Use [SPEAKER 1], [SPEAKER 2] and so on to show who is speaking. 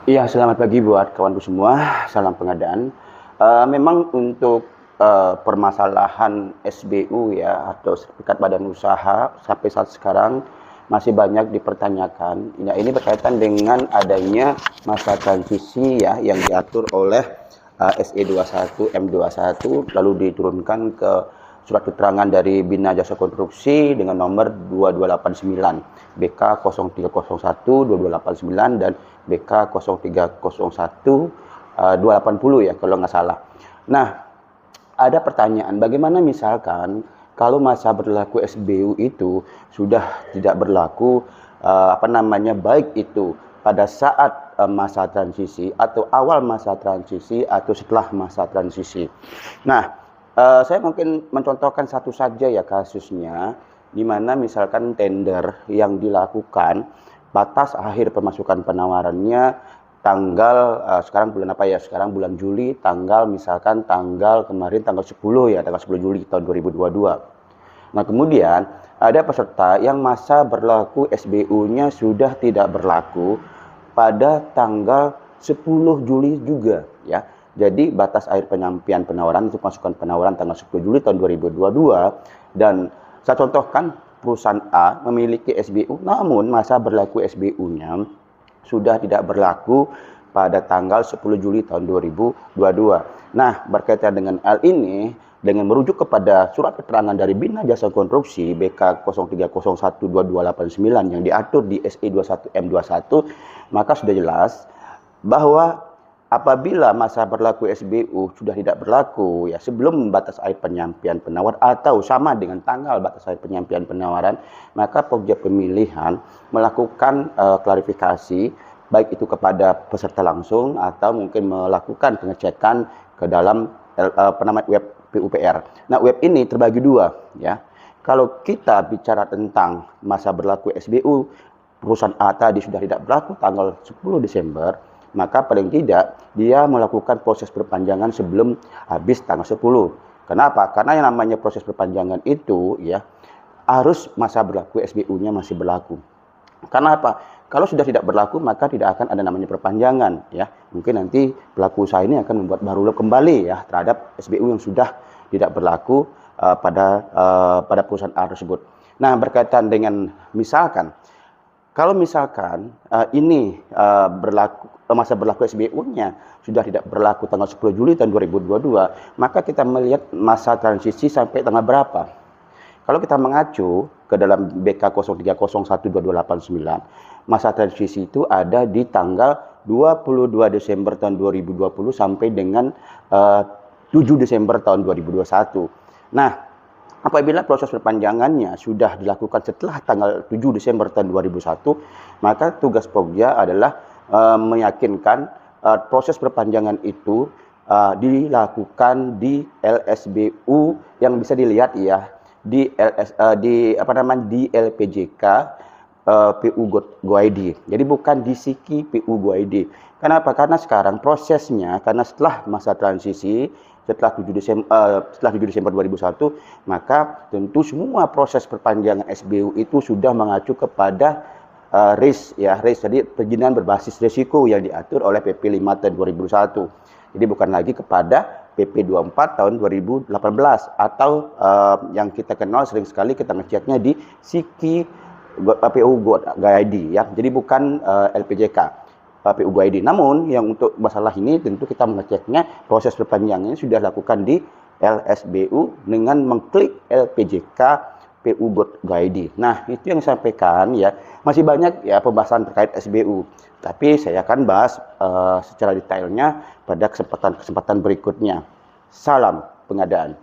[SPEAKER 1] Iya, selamat pagi buat kawanku semua. Salam pengadaan. Memang untuk permasalahan SBU ya atau Sertifikat Badan Usaha sampai saat sekarang masih banyak dipertanyakan. Ya, ini berkaitan dengan adanya masa transisi ya yang diatur oleh SE 21 M21 lalu diturunkan ke surat keterangan dari Bina Jasa Konstruksi dengan nomor 2289 BK 0301 2289 dan BK 0301 280 ya kalau nggak salah. Nah, ada pertanyaan, bagaimana misalkan kalau masa berlaku SBU itu sudah tidak berlaku baik itu pada saat masa transisi atau awal masa transisi atau setelah masa transisi. Nah, saya mungkin mencontohkan satu saja ya kasusnya, di mana misalkan tender yang dilakukan batas akhir pemasukan penawarannya tanggal sekarang bulan apa ya? Sekarang bulan Juli, misalkan tanggal kemarin tanggal 10 ya, tanggal 10 Juli tahun 2022. Nah, kemudian ada peserta yang masa berlaku SBU-nya sudah tidak berlaku pada tanggal 10 Juli juga ya. Jadi batas akhir penyampaian penawaran untuk masukan penawaran tanggal 10 Juli tahun 2022 dan saya contohkan perusahaan A memiliki SBU namun masa berlaku SBU-nya sudah tidak berlaku pada tanggal 10 Juli tahun 2022. Nah, berkaitan dengan hal ini, dengan merujuk kepada surat keterangan dari Bina Jasa Konstruksi BK 03012289 yang diatur di SE 21 M21, maka sudah jelas bahwa apabila masa berlaku SBU sudah tidak berlaku ya sebelum batas akhir penyampaian penawaran atau sama dengan tanggal batas akhir penyampaian penawaran, maka Pokja Pemilihan melakukan klarifikasi baik itu kepada peserta langsung atau mungkin melakukan pengecekan ke dalam web PUPR. Nah, web ini terbagi dua ya. Kalau kita bicara tentang masa berlaku SBU perusahaan A tadi sudah tidak berlaku tanggal 10 Desember, maka paling tidak dia melakukan proses perpanjangan sebelum habis tanggal 10. Kenapa? Karena yang namanya proses perpanjangan itu ya harus masa berlaku SBU-nya masih berlaku. Karena apa? Kalau sudah tidak berlaku maka tidak akan ada namanya perpanjangan ya. Mungkin nanti pelaku usaha ini akan membuat baru kembali ya terhadap SBU yang sudah tidak berlaku pada perusahaan A tersebut. Nah, berkaitan dengan misalkan kalau misalkan masa berlaku SBU-nya sudah tidak berlaku tanggal 10 Juli tahun 2022, maka kita melihat masa transisi sampai tanggal berapa. Kalau kita mengacu ke dalam BK 03012289, masa transisi itu ada di tanggal 22 Desember tahun 2020 sampai dengan 7 Desember tahun 2021. Nah, apabila proses perpanjangannya sudah dilakukan setelah tanggal 7 Desember tahun 2001, maka tugas Pokja adalah meyakinkan proses perpanjangan itu dilakukan di LSBU yang bisa dilihat ya di LPJK PU Go ID. Jadi bukan di Siki PU Go ID. Kenapa? Karena sekarang prosesnya karena setelah masa transisi setelah 7 Desember 2001, maka tentu semua proses perpanjangan SBU itu sudah mengacu kepada RIS ya, RIS jadi perizinan berbasis risiko yang diatur oleh PP 5 tahun 2001. Jadi bukan lagi kepada PP 24 tahun 2018 atau yang kita kenal sering sekali kita ngeceknya di Siki PU Go ID ya. Jadi bukan LPJK PU Go ID. Namun yang untuk masalah ini tentu kita mengeceknya proses perpanjangannya sudah dilakukan di LSBU dengan mengklik LPJK PU Go ID. Nah, itu yang saya sampaikan ya. Masih banyak ya pembahasan terkait SBU. Tapi saya akan bahas secara detailnya pada kesempatan berikutnya. Salam pengadaan.